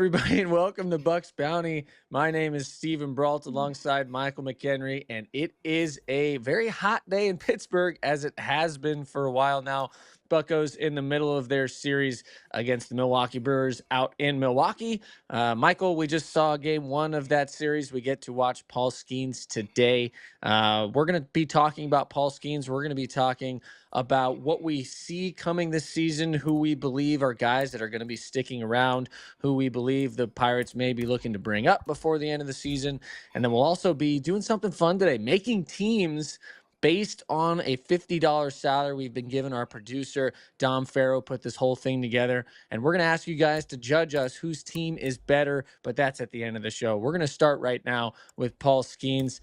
everybody, and welcome to Bucs Bounty. My name is Stephen Brault alongside Michael McKenry, and it is a very hot day in Pittsburgh, as it has been for a while now. Buccos in the middle of their series against the Milwaukee Brewers out in Milwaukee. Michael, we just saw game one of that series. We get to watch Paul Skenes today. We're going to be talking about Paul Skenes. We're going to be talking about what we see coming this season, who we believe are guys that are going to be sticking around, who we believe the Pirates may be looking to bring up before the end of the season. And then we'll also be doing something fun today, making teams based on a $50 salary we've been given. Our producer, Dom Farrow, put this whole thing together. And we're going to ask you guys to judge us whose team is better, but that's at the end of the show. We're going to start right now with Paul Skenes.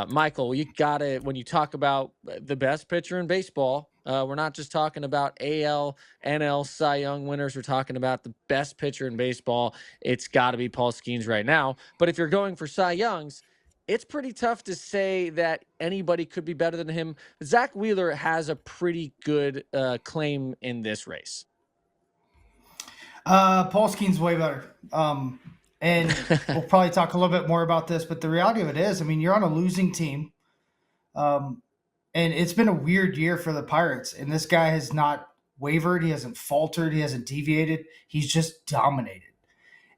Michael, you got it. When you talk about the best pitcher in baseball, we're not just talking about AL, NL, Cy Young winners. We're talking about the best pitcher in baseball. It's got to be Paul Skenes right now. But if you're going for Cy Youngs, it's pretty tough to say that anybody could be better than him. Zack Wheeler has a pretty good claim in this race. Paul Skenes way better. And we'll probably talk a little bit more about this, but the reality of it is, I mean, you're on a losing team. And it's been a weird year for the Pirates, and this guy has not wavered. He hasn't faltered. He hasn't deviated. He's just dominated.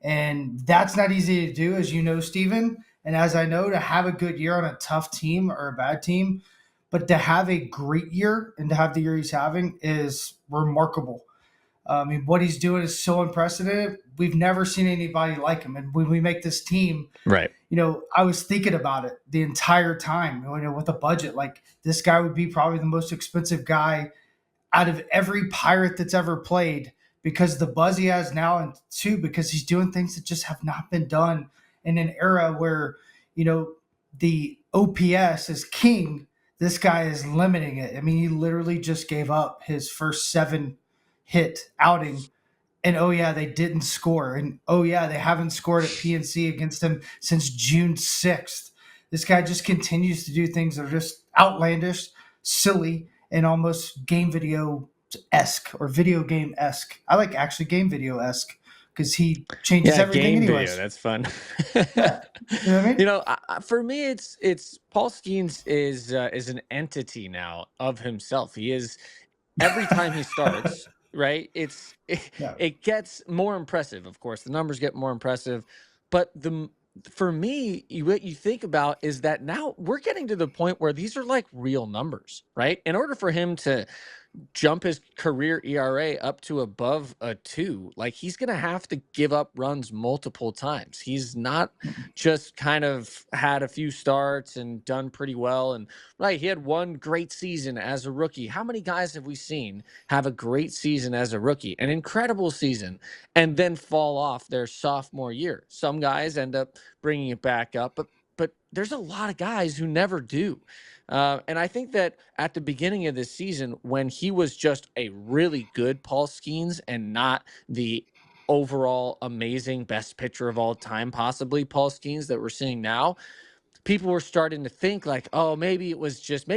And that's not easy to do, as you know, Steven. And as I know, to have a good year on a tough team or a bad team, but to have a great year and to have the year he's having is remarkable. I mean, what he's doing is so unprecedented. We've never seen anybody like him. And when we make this team, right, I was thinking about it the entire time, with a budget. Like, this guy would be probably the most expensive guy out of every Pirate that's ever played, because the buzz he has now, and two, because he's doing things that just have not been done in an era where, the OPS is king. This guy is limiting it. I mean, he literally just gave up his first 7-hit outing, and they didn't score, and they haven't scored at PNC against him since June 6th. This guy just continues to do things that are just outlandish, silly, and almost game video-esque or video game-esque. I like actually game video-esque, because he changes everything game anyways. Video, that's fun. Yeah. You know what I mean? For me, it's Paul Skenes is an entity now of himself. He is, every time he starts, right? It gets more impressive. Of course, the numbers get more impressive, but for me, what you think about is that now we're getting to the point where these are like real numbers, right? In order for him to jump his career ERA up to above a 2, like, he's going to have to give up runs multiple times. He's not just kind of had a few starts and done pretty well. And right, he had one great season as a rookie. How many guys have we seen have a great season as a rookie, an incredible season, and then fall off their sophomore year? Some guys end up bringing it back up, but there's a lot of guys who never do. And I think that at the beginning of this season, when he was just a really good Paul Skenes and not the overall amazing best pitcher of all time, possibly Paul Skenes that we're seeing now, people were starting to think like, oh, maybe he was just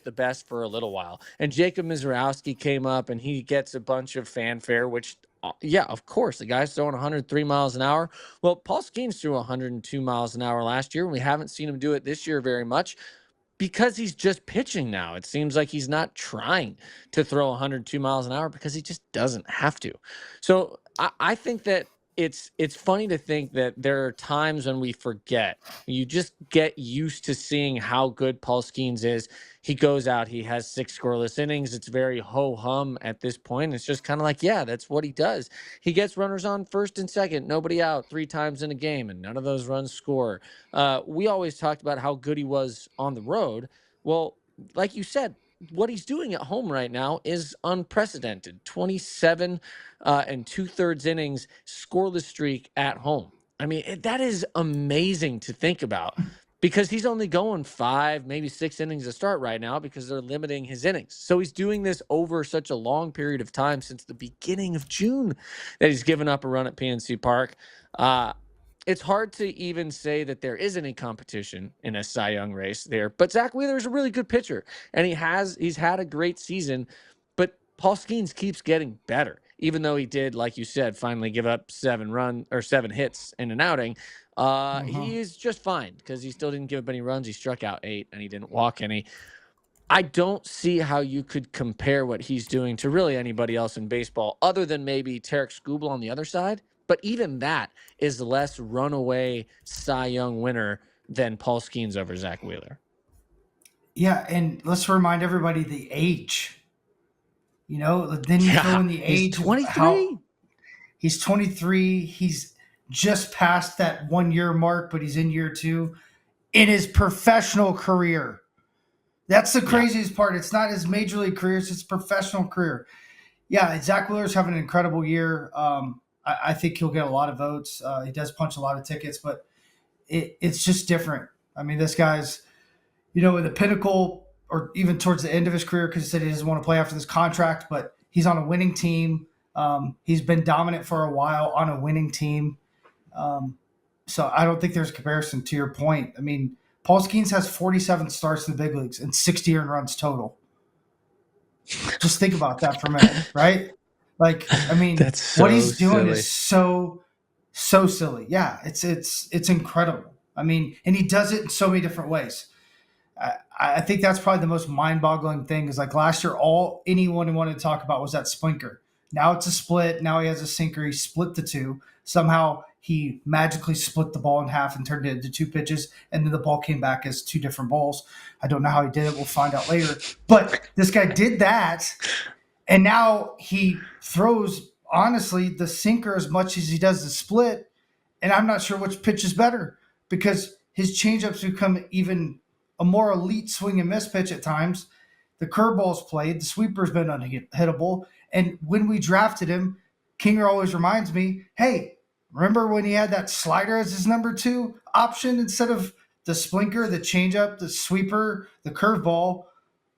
the best for a little while. And Jacob Mizorowski came up and he gets a bunch of fanfare, which, yeah, of course, the guy's throwing 103 miles an hour. Well, Paul Skenes threw 102 miles an hour last year, and we haven't seen him do it this year very much, because he's just pitching now. It seems like he's not trying to throw 102 miles an hour because he just doesn't have to. So I think that it's funny to think that there are times when we forget. You just get used to seeing how good Paul Skenes is. He goes out, he has 6 scoreless innings. It's very ho-hum at this point. It's just kind of like, yeah, that's what he does. He gets runners on first and second, nobody out 3 times in a game, and none of those runs score. We always talked about how good he was on the road. Well, like you said, what he's doing at home right now is unprecedented. 27 and 2/3 innings scoreless streak at home. I mean, that is amazing to think about, because he's only going 5, maybe 6 innings to start right now because they're limiting his innings. So he's doing this over such a long period of time, since the beginning of June, that he's given up a run at PNC Park. It's hard to even say that there is any competition in a Cy Young race there. But Zack Wheeler is a really good pitcher, and he's had a great season. But Paul Skenes keeps getting better. even though he did, like you said, finally give up 7 hits in an outing, he is just fine because he still didn't give up any runs. He struck out 8 and he didn't walk any. I don't see how you could compare what he's doing to really anybody else in baseball other than maybe Tarek Skubal on the other side. But even that is less runaway Cy Young winner than Paul Skenes over Zack Wheeler. Yeah, and let's remind everybody the age. You know, then you throw in the age. He's 23. He's 23. He's just past that 1 year mark, but he's in year 2 in his professional career. That's the craziest part. It's not his major league career; it's his professional career. Yeah, Zack Wheeler's having an incredible year. I think he'll get a lot of votes. He does punch a lot of tickets, but it's just different. I mean, this guy's, in the pinnacle or even towards the end of his career, because he said he doesn't want to play after this contract, but he's on a winning team. He's been dominant for a while on a winning team. So I don't think there's a comparison to your point. I mean, Paul Skenes has 47 starts in the big leagues and 60 earned runs total. Just think about that for a minute, right? Like, I mean, what he's doing is so silly. Yeah, it's incredible. I mean, and he does it in so many different ways. I think that's probably the most mind-boggling thing is like last year, all anyone wanted to talk about was that splinter. Now it's a split. Now he has a sinker. He split the two. Somehow he magically split the ball in half and turned it into 2 pitches, and then the ball came back as 2 different balls. I don't know how he did it. We'll find out later. But this guy did that, and now he throws, honestly, the sinker as much as he does the split, and I'm not sure which pitch is better because his changeups become even a more elite swing and miss pitch at times. The curveball's played. The sweeper's been unhittable. And when we drafted him, Kinger always reminds me, hey, remember when he had that slider as his number 2 option instead of the splinter, the changeup, the sweeper, the curveball,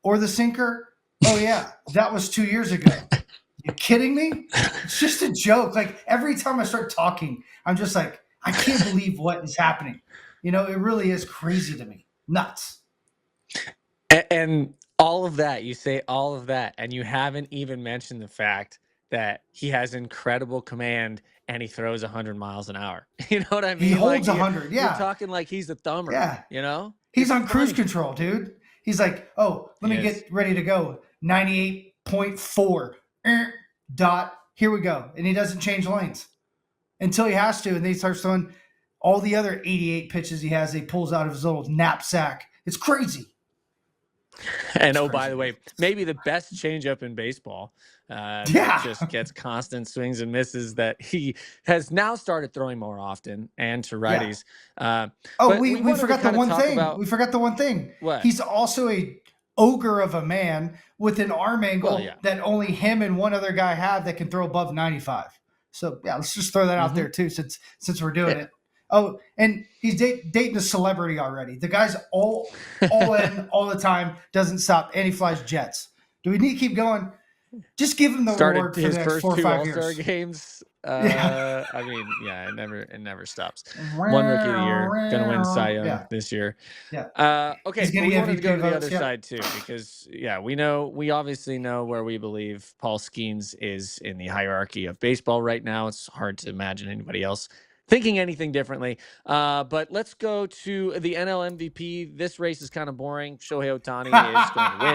or the sinker? Oh, yeah, that was 2 years ago. You kidding me? It's just a joke. Like, every time I start talking, I'm just like, I can't believe what is happening. It really is crazy to me. Nuts. And all of that, you say all of that, and you haven't even mentioned the fact that he has incredible command and he throws 100 miles an hour. You know what I mean? He holds 100, yeah. You're talking like he's a thumber, He's on cruise control, dude. He's like, oh, let me get ready to go. 98.4 dot, here we go. And he doesn't change lanes until he has to, and then he starts throwing all the other 88 pitches he has, he pulls out of his little knapsack. It's crazy. And by the way, maybe the best changeup in baseball. Just gets constant swings and misses that he has now started throwing more often and to righties. We forgot the one thing. We forgot the one thing. What? He's also a ogre of a man with an arm angle that only him and one other guy have that can throw above 95. So let's just throw that out there too, since we're doing it. Oh, and he's dating a celebrity already. The guy's all in all the time, doesn't stop, and he flies jets. Do we need to keep going? Just give him the reward for the next 4 or 5 years. All-Star games. I mean, it never stops. One rookie of the year, gonna win Cy Young this year. Yeah. Okay, we wanted to go to the other side too, because we obviously know where we believe Paul Skenes is in the hierarchy of baseball right now. It's hard to imagine anybody else thinking anything differently. But let's go to the NL MVP. This race is kind of boring. Shohei Ohtani is going to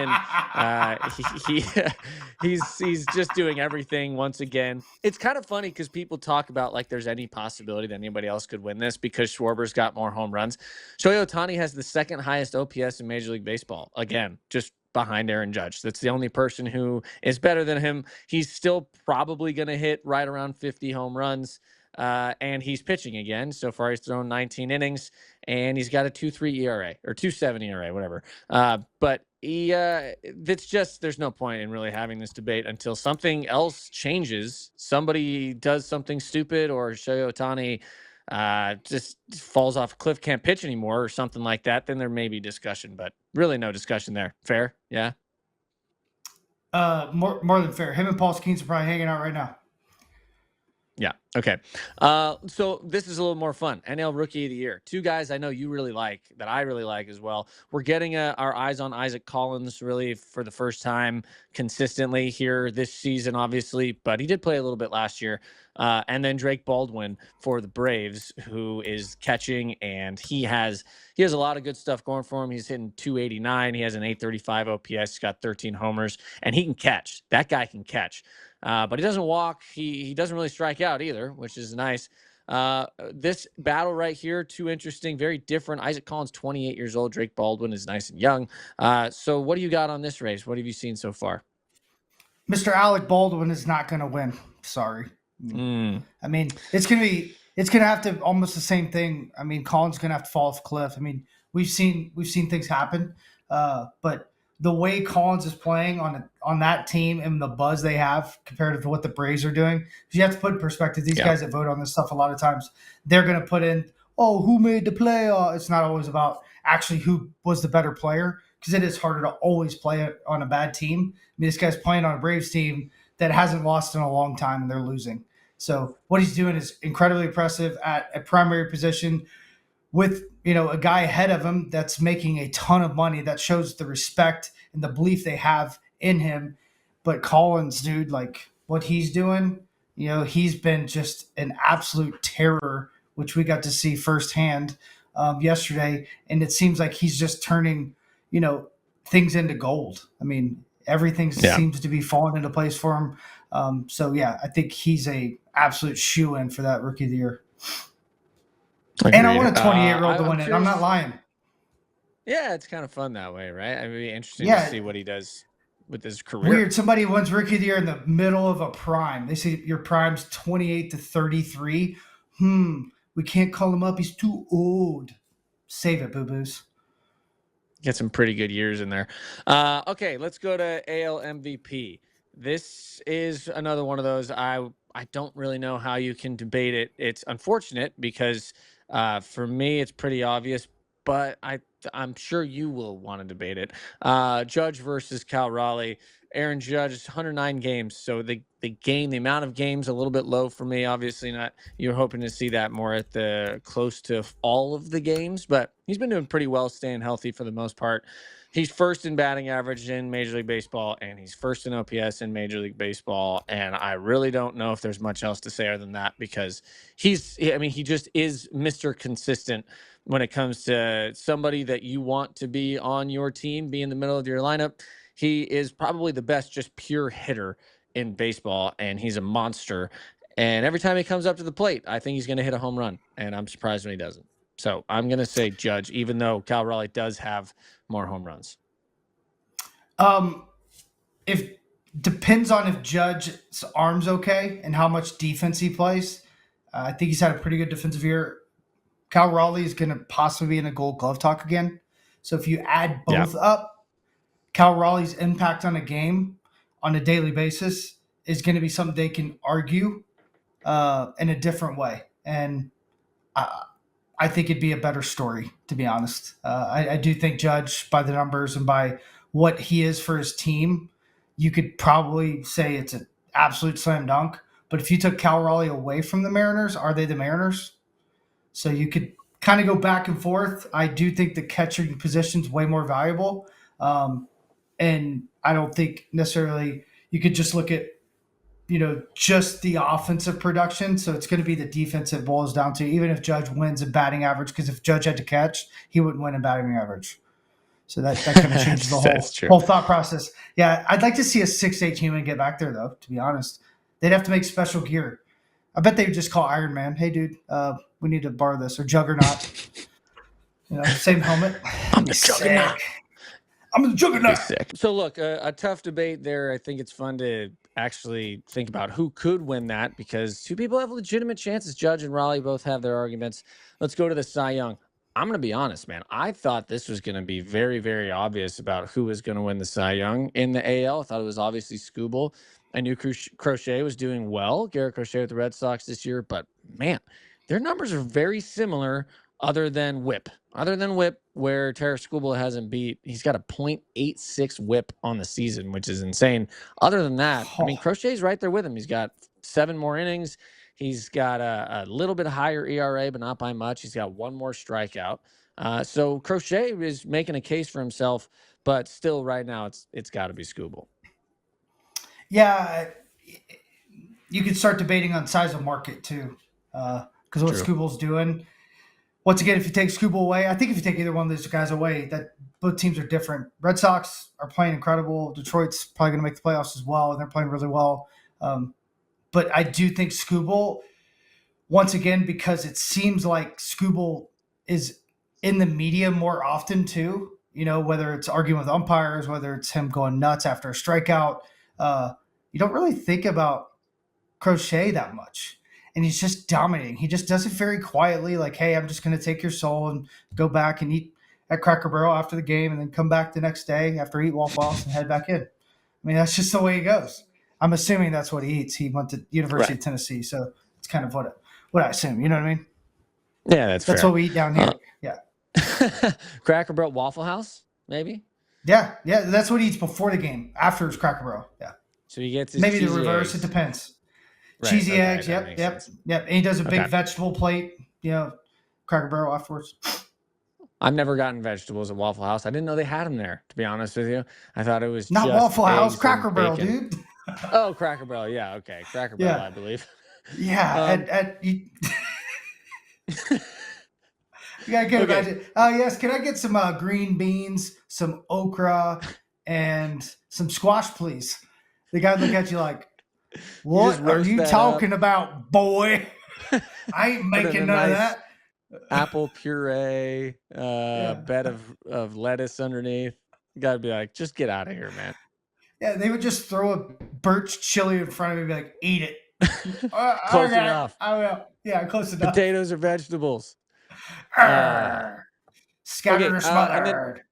win. He's just doing everything once again. It's kind of funny because people talk about like there's any possibility that anybody else could win this because Schwarber's got more home runs. Shohei Ohtani has the 2nd highest OPS in Major League Baseball. Again, just behind Aaron Judge. That's the only person who is better than him. He's still probably going to hit right around 50 home runs. And he's pitching again. So far, he's thrown 19 innings, and he's got a 2.3 ERA or 2.7 ERA, whatever. But it's just there's no point in really having this debate until something else changes. Somebody does something stupid, or Shohei Ohtani just falls off a cliff, can't pitch anymore, or something like that. Then there may be discussion, but really no discussion there. Fair, yeah. More than fair. Him and Paul Skenes are probably hanging out right now. Yeah, Okay. So this is a little more fun. NL Rookie of the Year. Two guys I know you really like, that I really like as well. We're getting our eyes on Isaac Collins really for the first time consistently here this season, obviously, but he did play a little bit last year. And then Drake Baldwin for the Braves, who is catching, and he has a lot of good stuff going for him. He's hitting 289. He has an 835 OPS. He's got 13 homers, and he can catch. That guy can catch. But he doesn't walk. He doesn't really strike out either, which is nice. This battle right here, too interesting, very different. Isaac Collins, 28 years old. Drake Baldwin is nice and young. So what do you got on this race? What have you seen so far? Mr. Alec Baldwin is not going to win. Sorry. I mean, it's going to have to almost the same thing. I mean, Collins going to have to fall off a cliff. I mean, we've seen things happen, but the way Collins is playing on that team and the buzz they have compared to what the Braves are doing, you have to put in perspective. These guys that vote on this stuff a lot of times, they're going to put in, oh, who made the play? It's not always about actually who was the better player, because it is harder to always play on a bad team. I mean, this guy's playing on a Braves team that hasn't lost in a long time, and they're losing. So what he's doing is incredibly impressive at a primary position with, a guy ahead of him that's making a ton of money. That shows the respect and the belief they have in him. But Collins, dude, like what he's doing, he's been just an absolute terror, which we got to see firsthand yesterday. And it seems like he's just turning, things into gold. I mean, everything seems to be falling into place for him. I think he's a absolute shoe-in for that Rookie of the Year. Agreed. And I want a 28-year-old to win it. I'm not lying. Yeah, it's kind of fun that way, right? I mean, it'd be interesting to see what he does with his career. Weird. Somebody wins Rookie of the Year in the middle of a prime. They say your prime's 28 to 33. We can't call him up. He's too old. Save it, boo-boos. Get some pretty good years in there. Okay, let's go to AL MVP. This is another one of those. I don't really know how you can debate it. It's unfortunate because for me, it's pretty obvious, but I'm sure you will want to debate it. Judge versus Cal Raleigh. Aaron Judge is 109 games, so the amount of games a little bit low for me. Obviously, not. You're hoping to see that more at the close to all of the games, but he's been doing pretty well, staying healthy for the most part. He's first in batting average in Major League Baseball, and he's first in OPS in Major League Baseball. And I really don't know if there's much else to say other than that, because he just is Mr. Consistent when it comes to somebody that you want to be on your team, be in the middle of your lineup. He is probably the best just pure hitter in baseball, and he's a monster. And every time he comes up to the plate, I think he's going to hit a home run, and I'm surprised when he doesn't. So I'm going to say Judge, even though Cal Raleigh does have more home runs. If depends on if Judge's arm's okay and how much defense he plays. I think he's had a pretty good defensive year. Cal Raleigh is going to possibly be in a Gold Glove talk again. So if you add both up, Cal Raleigh's impact on a game on a daily basis is going to be something they can argue in a different way. And I think it'd be a better story, to be honest. I do think Judge, by the numbers and by what he is for his team, you could probably say it's an absolute slam dunk. But if you took Cal Raleigh away from the Mariners, are they the Mariners? So you could kind of go back and forth. I do think the catching position is way more valuable. And I don't think necessarily you could just look at, just the offensive production. So it's going to be the defense that boils down to, even if Judge wins in batting average, because if Judge had to catch, he wouldn't win in batting average. So that kind of changes the whole thought process. Yeah, I'd like to see a 6'8" human get back there, though, to be honest. They'd have to make special gear. I bet they would just call Iron Man, hey, dude, we need to borrow this, or Juggernaut. Same helmet. I'm the Juggernaut. I'm the Juggernaut. So, look, a tough debate there. I think it's fun to actually think about who could win that, because two people have legitimate chances. Judge and Raleigh both have their arguments. Let's go to the Cy Young. I'm going to be honest, man. I thought this was going to be very, very obvious about who was going to win the Cy Young in the AL. I thought it was obviously Skubal. I knew Crochet was doing well, Garrett Crochet with the Red Sox this year, but man, their numbers are very similar other than whip. Where Tarik Skubal hasn't beat. He's got a .86 whip on the season, which is insane. Other than that, I mean, Crochet's right there with him. He's got 7 more innings. He's got a little bit higher ERA, but not by much. He's got one more strikeout. So Crochet is making a case for himself, but still right now it's got to be Skubal. Yeah, you could start debating on size of market too, because what Skubal's doing. Once again, if you take Skubal away, I think if you take either one of those guys away, that both teams are different. Red Sox are playing incredible. Detroit's probably going to make the playoffs as well, and they're playing really well. But I do think Skubal, once again, because it seems like Skubal is in the media more often too. You know, whether it's arguing with umpires, whether it's him going nuts after a strikeout. You don't really think about Crochet that much. And he's just dominating. He just does it very quietly, like, hey, I'm just going to take your soul and go back and eat at Cracker Barrel after the game and then come back the next day after eat Waffle House and head back in. I mean, that's just the way he goes. I'm assuming that's what he eats. He went to University of Tennessee, so it's kind of what I assume. You know what I mean? Yeah, that's fair. What we eat down here. Yeah. Cracker Barrel Waffle House, maybe? Yeah, that's what he eats before the game. After his Cracker Barrel, yeah. So he gets his maybe the reverse. Eggs. It depends. Right, cheesy eggs, yep. And he does a big vegetable plate, Cracker Barrel afterwards. I've never gotten vegetables at Waffle House. I didn't know they had them there, to be honest with you. I thought it was not just Waffle House, Cracker Barrel, dude. Oh, Cracker Barrel, yeah, okay, Cracker Barrel, I believe. Yeah, you gotta get imagine. Yes, can I get some green beans, some okra, and some squash, please? The guy look at you like, what are you talking about, boy? I ain't making none of that. Apple puree, bed of lettuce underneath. You gotta be like, just get out of here, man. Yeah, they would just throw a birch chili in front of me and be like, eat it. Close enough. I will. Yeah, close enough. Potatoes or vegetables. Scattered or smothered.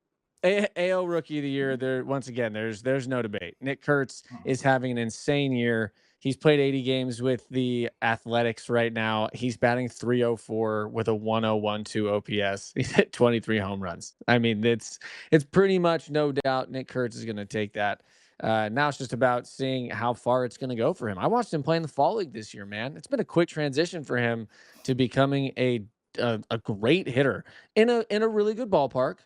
AL Rookie of the Year. Once again, there's no debate. Nick Kurtz is having an insane year. He's played 80 games with the Athletics right now. He's batting .304 with a 1.012 OPS. He's hit 23 home runs. I mean, it's pretty much no doubt Nick Kurtz is going to take that. Now it's just about seeing how far it's going to go for him. I watched him play in the Fall League this year, man. It's been a quick transition for him to becoming a great hitter in a really good ballpark,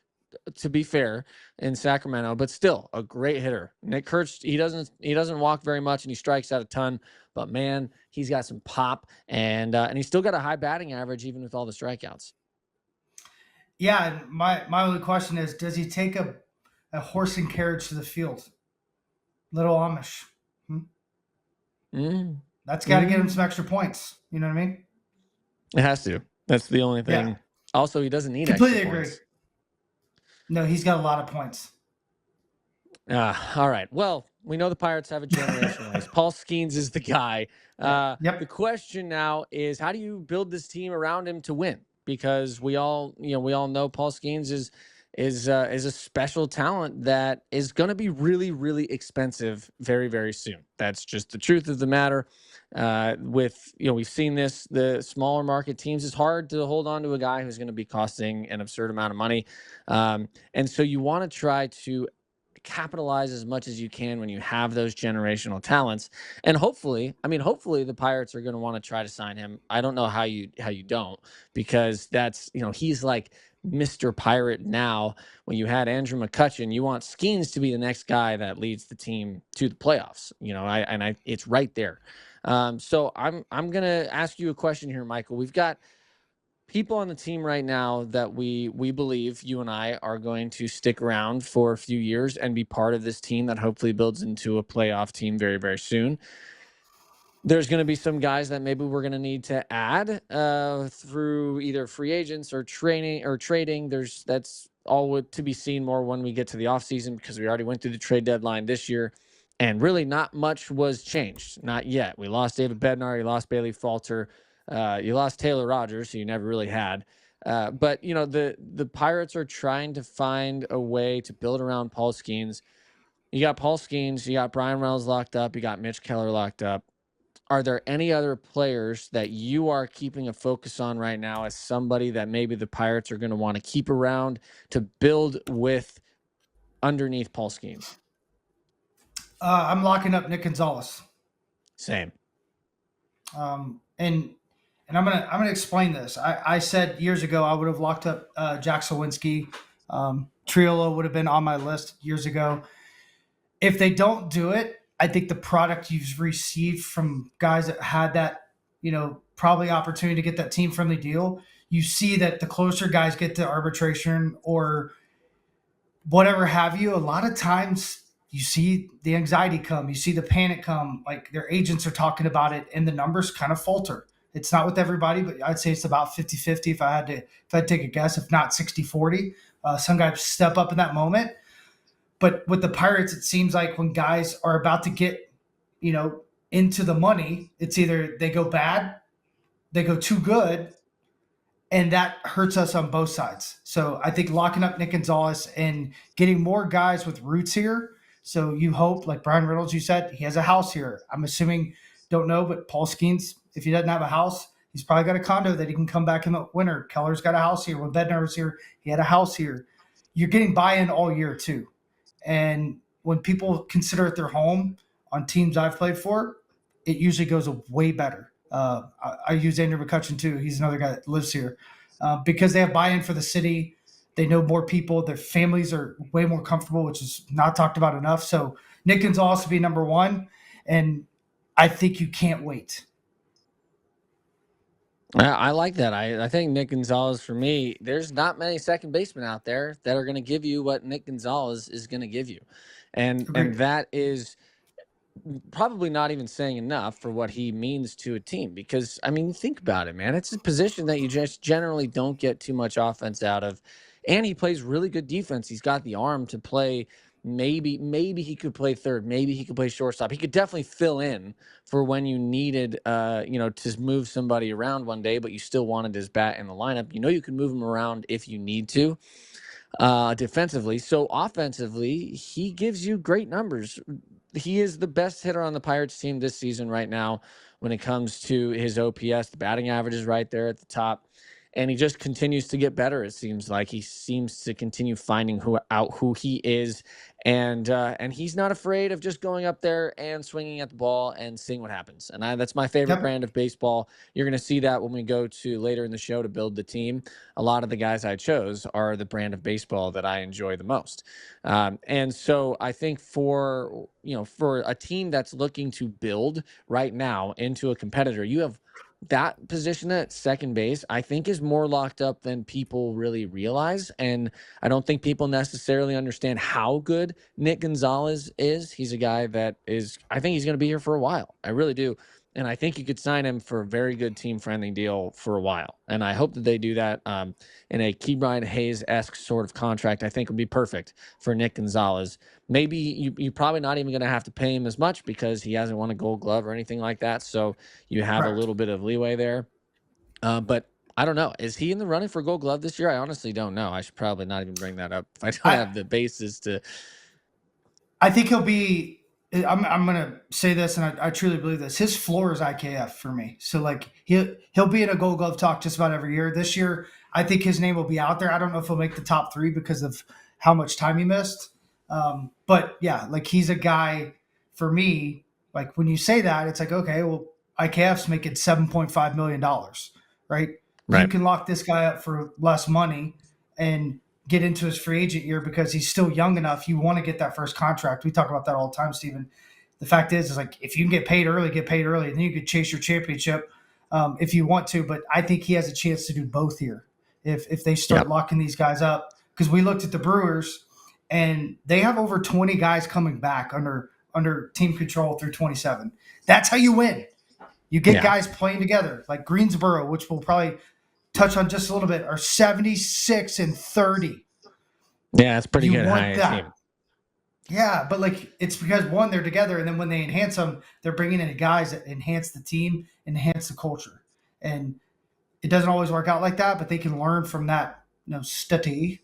to be fair, in Sacramento, but still a great hitter. Nick Kurtz, he doesn't walk very much and he strikes out a ton, but man, he's got some pop and he's still got a high batting average even with all the strikeouts. Yeah, my only question is, does he take a horse and carriage to the field? Little Amish. That's got to get him some extra points. You know what I mean? It has to. That's the only thing. Yeah. Also, he doesn't need completely extra agree. Points. No, he's got a lot of points. All right. Well, we know the Pirates have a generational ace. Paul Skenes is the guy. The question now is, how do you build this team around him to win? Because we all know Paul Skenes is a special talent that is going to be really, really expensive very, very soon. That's just the truth of the matter. We've seen this, the smaller market teams, it's hard to hold on to a guy who's going to be costing an absurd amount of money. And so you want to try to capitalize as much as you can when you have those generational talents. And hopefully the Pirates are going to want to try to sign him. I don't know how you don't, because that's, he's like Mr. Pirate now. When you had Andrew McCutchen, you want Skenes to be the next guy that leads the team to the playoffs. It's right there. So I'm going to ask you a question here, Michael. We've got people on the team right now that we believe, you and I, are going to stick around for a few years and be part of this team that hopefully builds into a playoff team very, very soon. There's going to be some guys that maybe we're going to need to add through either free agents or training or trading. That's all to be seen more when we get to the offseason, because we already went through the trade deadline this year. And really not much was changed. Not yet. We lost David Bednar. You lost Bailey Falter. You lost Taylor Rogers, who you never really had. But the Pirates are trying to find a way to build around Paul Skenes. You got Paul Skenes. You got Brian Reynolds locked up. You got Mitch Keller locked up. Are there any other players that you are keeping a focus on right now as somebody that maybe the Pirates are going to want to keep around to build with underneath Paul Skenes? I'm locking up Nick Gonzalez. Same. and I'm gonna explain this. I said years ago I would have locked up Jack Sawinski. Triolo would have been on my list years ago. If they don't do it, I think the product you've received from guys that had that, probably opportunity to get that team friendly deal, you see that the closer guys get to arbitration or whatever have you, a lot of times you see the anxiety come, you see the panic come, like their agents are talking about it and the numbers kind of falter. It's not with everybody, but I'd say it's about 50-50 if I'd take a guess, if not 60-40. Some guys step up in that moment. But with the Pirates, it seems like when guys are about to get, into the money, it's either they go bad, they go too good, and that hurts us on both sides. So I think locking up Nick Gonzalez and getting more guys with roots here. So you hope, like Brian Reynolds, you said, he has a house here. I'm assuming, don't know, but Paul Skenes, if he doesn't have a house, he's probably got a condo that he can come back in the winter. Keller's got a house here. When Bednar was here, he had a house here. You're getting buy-in all year too. And when people consider it their home on teams I've played for, it usually goes way better. I use Andrew McCutcheon too. He's another guy that lives here because they have buy-in for the city. They know more people. Their families are way more comfortable, which is not talked about enough. So Nick Gonzalez will be number one, and I think you can't wait. I like that. I think Nick Gonzalez, for me, there's not many second basemen out there that are going to give you what Nick Gonzalez is going to give you. And that is probably not even saying enough for what he means to a team because, I mean, think about it, man. It's a position that you just generally don't get too much offense out of. And he plays really good defense. He's got the arm to play. Maybe he could play third. Maybe he could play shortstop. He could definitely fill in for when you needed, to move somebody around one day, but you still wanted his bat in the lineup. You can move him around if you need to defensively. So offensively, he gives you great numbers. He is the best hitter on the Pirates team this season right now when it comes to his OPS. The batting average is right there at the top. And he just continues to get better. It seems like he seems to continue finding who he is, and he's not afraid of just going up there and swinging at the ball and seeing what happens. And that's my favorite brand of baseball. You're going to see that when we go to later in the show to build the team. A lot of the guys I chose are the brand of baseball that I enjoy the most. And so I think for a team that's looking to build right now into a competitor, you have that position at second base, I think, is more locked up than people really realize. And I don't think people necessarily understand how good Nick Gonzalez is. He's a guy that I think he's going to be here for a while. I really do. And I think you could sign him for a very good team-friendly deal for a while. And I hope that they do that in a Ke'Bryan Hayes-esque sort of contract. I think would be perfect for Nick Gonzalez. Maybe you're probably not even going to have to pay him as much because he hasn't won a Gold Glove or anything like that. So you have a little bit of leeway there. But I don't know. Is he in the running for Gold Glove this year? I honestly don't know. I should probably not even bring that up if I don't have the basis to. I think he'll be. I'm going to say this, and I truly believe this. His floor is IKF for me. So, like, he'll be in a Gold Glove talk just about every year. This year, I think his name will be out there. I don't know if he'll make the top three because of how much time he missed. But, yeah, like, he's a guy, for me, like, when you say that, it's like, okay, well, IKF's making $7.5 million, right? You can lock this guy up for less money and get into his free agent year because he's still young enough. You want to get that first contract. We talk about that all the time, Steven. The fact is like, if you can get paid early, and then you could chase your championship if you want to. But I think he has a chance to do both here if they start locking these guys up. Because we looked at the Brewers, and they have over 20 guys coming back under team control through 27. That's how you win. You get guys playing together, like Greensboro, which we'll probably touch on just a little bit, are 76-30. Yeah, it's pretty good. High team. Yeah, but like it's because one, they're together, and then when they enhance them, they're bringing in guys that enhance the team, enhance the culture, and it doesn't always work out like that, but they can learn from that. Study.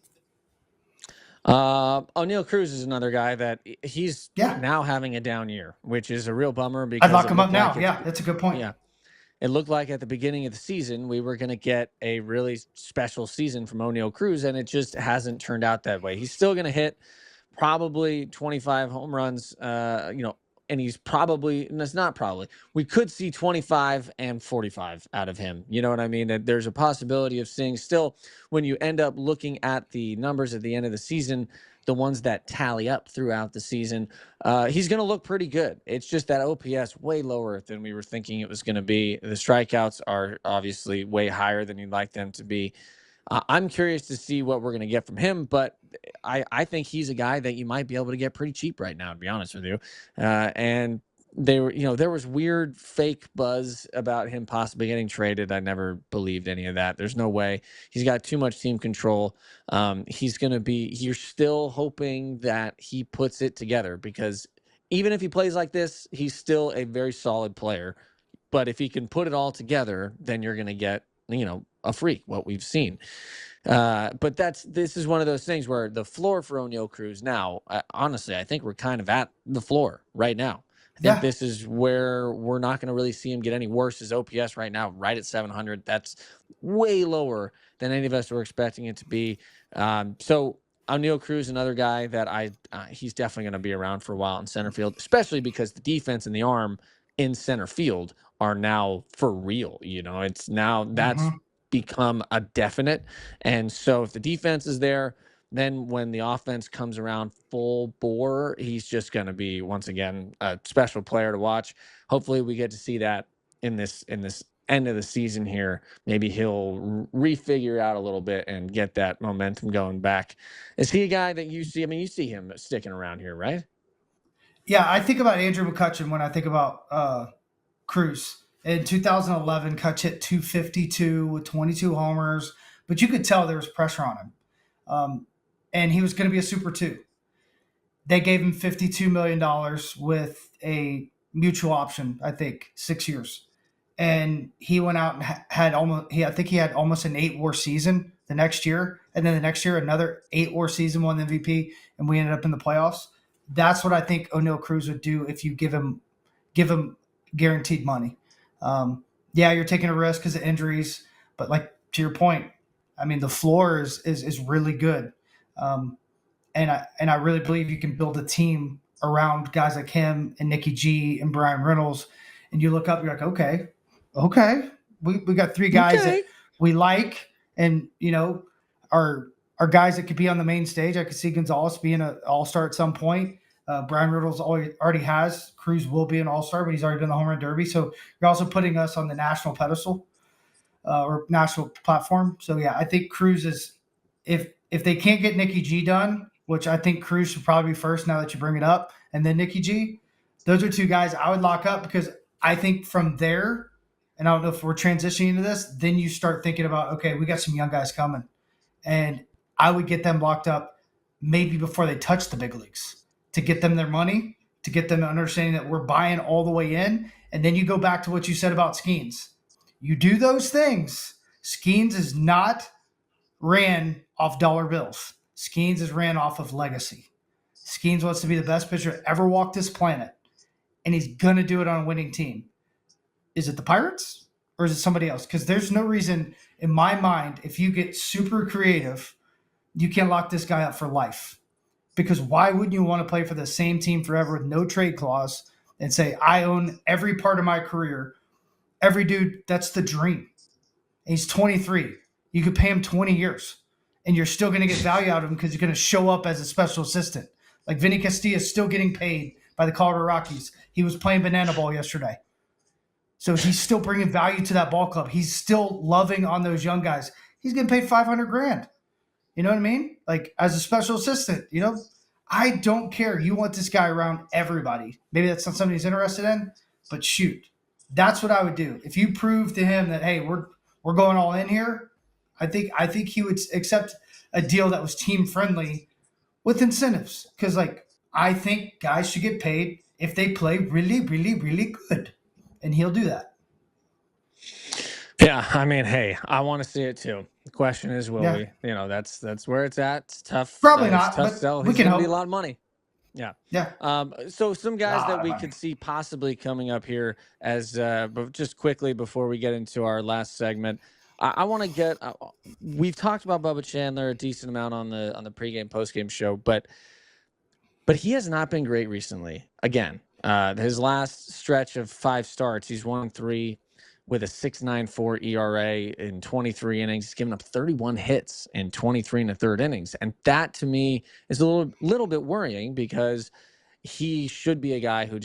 O'Neal Cruz is another guy that he's now having a down year, which is a real bummer because I'd lock him up now. Yeah, that's a good point. Yeah. It looked like at the beginning of the season, we were going to get a really special season from O'Neal Cruz, and it just hasn't turned out that way. He's still going to hit probably 25 home runs, and he's probably, and it's not probably, we could see 25 and 45 out of him. You know what I mean? That there's a possibility of seeing still, when you end up looking at the numbers at the end of the season, the ones that tally up throughout the season, he's going to look pretty good. It's just that OPS way lower than we were thinking it was going to be. The strikeouts are obviously way higher than you'd like them to be. I'm curious to see what we're going to get from him, but I think he's a guy that you might be able to get pretty cheap right now, to be honest with you. And there was weird fake buzz about him possibly getting traded. I never believed any of that. There's no way. He's got too much team control. You're still hoping that he puts it together, because even if he plays like this, he's still a very solid player. But if he can put it all together, then you're going to get, a freak, what we've seen. But this is one of those things where the floor for O'Neal Cruz now, honestly, I think we're kind of at the floor right now. I think this is where we're not going to really see him get any worse. His OPS right now, right at 700. That's way lower than any of us were expecting it to be. So O'Neal Cruz, another guy that he's definitely going to be around for a while in center field, especially because the defense and the arm in center field are now for real. It's now that's become a definite. And so if the defense is there, then when the offense comes around full bore, he's just going to be, once again, a special player to watch. Hopefully we get to see that in this end of the season here. Maybe he'll refigure out a little bit and get that momentum going back. Is he a guy that you see? I mean, you see him sticking around here, right? Yeah, I think about Andrew McCutchen when I think about Cruz. In 2011, Kutch hit 252 with 22 homers, but you could tell there was pressure on him. And he was going to be a Super 2. They gave him $52 million with a mutual option, I think, 6 years. And he went out and had almost an 8-WAR season the next year. And then the next year, another 8-WAR season, won the MVP, and we ended up in the playoffs. That's what I think O'Neal Cruz would do if you give him guaranteed money. You're taking a risk because of injuries, but like to your point, I mean, the floor is really good. And I really believe you can build a team around guys like him and Nicky G and Brian Reynolds. And you look up, you're like, okay, we got 3 guys that we like, and are guys that could be on the main stage. I could see Gonzalez being an all-star at some point. Brian Reynolds already has. Cruz will be an all-star, but he's already been the home run derby. So you're also putting us on the national pedestal or national platform. So yeah, I think Cruz is, if they can't get Nicky G done, which I think Cruz should probably be first now that you bring it up, and then Nicky G, those are 2 guys I would lock up, because I think from there, and I don't know if we're transitioning into this, then you start thinking about, okay, we got some young guys coming, and I would get them locked up maybe before they touch the big leagues, to get them their money, to get them understanding that we're buying all the way in. And then you go back to what you said about Skenes. You do those things. Skenes is not ran off dollar bills. Skenes is ran off of legacy. Skenes wants to be the best pitcher to ever walk this planet, and he's going to do it on a winning team. Is it the Pirates or is it somebody else? Because there's no reason in my mind, if you get super creative, you can't lock this guy up for life. Because why wouldn't you want to play for the same team forever with no trade clause and say, I own every part of my career? Every dude, that's the dream. And he's 23. You could pay him 20 years, and you're still going to get value out of him because he's going to show up as a special assistant. Like Vinny Castilla is still getting paid by the Colorado Rockies. He was playing banana ball yesterday. So he's still bringing value to that ball club. He's still loving on those young guys. He's getting paid $500,000. You know what I mean? Like, as a special assistant, I don't care. You want this guy around everybody. Maybe that's not something he's interested in, but shoot, that's what I would do. If you prove to him that, hey, we're going all in here, I think he would accept a deal that was team friendly with incentives. Because I think guys should get paid if they play really, really, really good, and he'll do that. Yeah, I mean, hey, I want to see it too. The question is, will we? That's where it's at. It's tough. Probably not. It's tough but sell. we He's can going to hope. be a lot of money. Yeah. Yeah. So some guys that we could see possibly coming up here as, but just quickly before we get into our last segment, I want to get. We've talked about Bubba Chandler a decent amount on the pregame postgame show, but he has not been great recently. Again, His last stretch of 5 starts, he's won 3 with a 6.94 ERA in 23 innings. He's given up 31 hits in 23 and a third innings. And that to me is a little bit worrying because he should be a guy who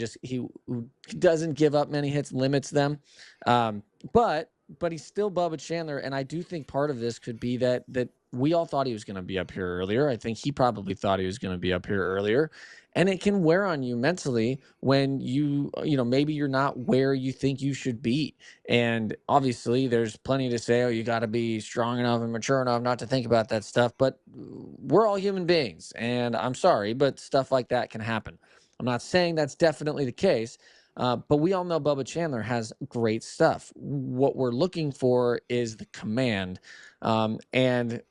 who doesn't give up many hits, limits them. But he's still Bubba Chandler. And I do think part of this could be that we all thought he was going to be up here earlier. I think he probably thought he was going to be up here earlier. And it can wear on you mentally when maybe you're not where you think you should be. And obviously there's plenty to say, oh, you got to be strong enough and mature enough not to think about that stuff. But we're all human beings. And I'm sorry, but stuff like that can happen. I'm not saying that's definitely the case, but we all know Bubba Chandler has great stuff. What we're looking for is the command. And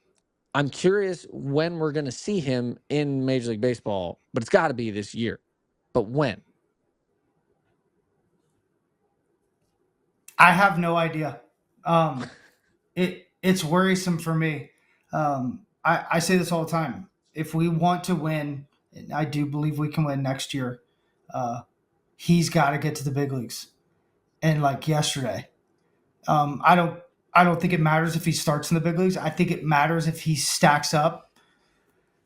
I'm curious when we're going to see him in Major League Baseball, but it's got to be this year. But when? I have no idea. It's worrisome for me. I say this all the time. If we want to win, and I do believe we can win next year, he's got to get to the big leagues. And like yesterday, I don't think it matters if he starts in the big leagues. I think it matters if he stacks up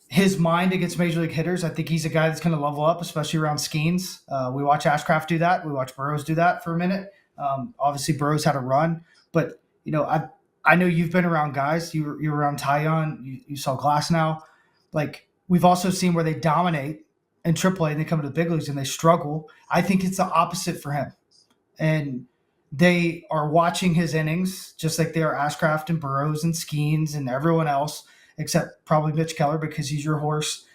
his mind against major league hitters. I think he's a guy that's going to level up, especially around Skenes. We watch Ashcraft do that. We watch Burrows do that for a minute. Obviously, Burrows had a run, but I know you've been around guys. You were around Tyon. You saw Glass now. Like we've also seen where they dominate in AAA and they come to the big leagues and they struggle. I think it's the opposite for him, and they are watching his innings just like they are Ashcraft and Burrows and Skenes and everyone else, except probably Mitch Keller because he's your horse.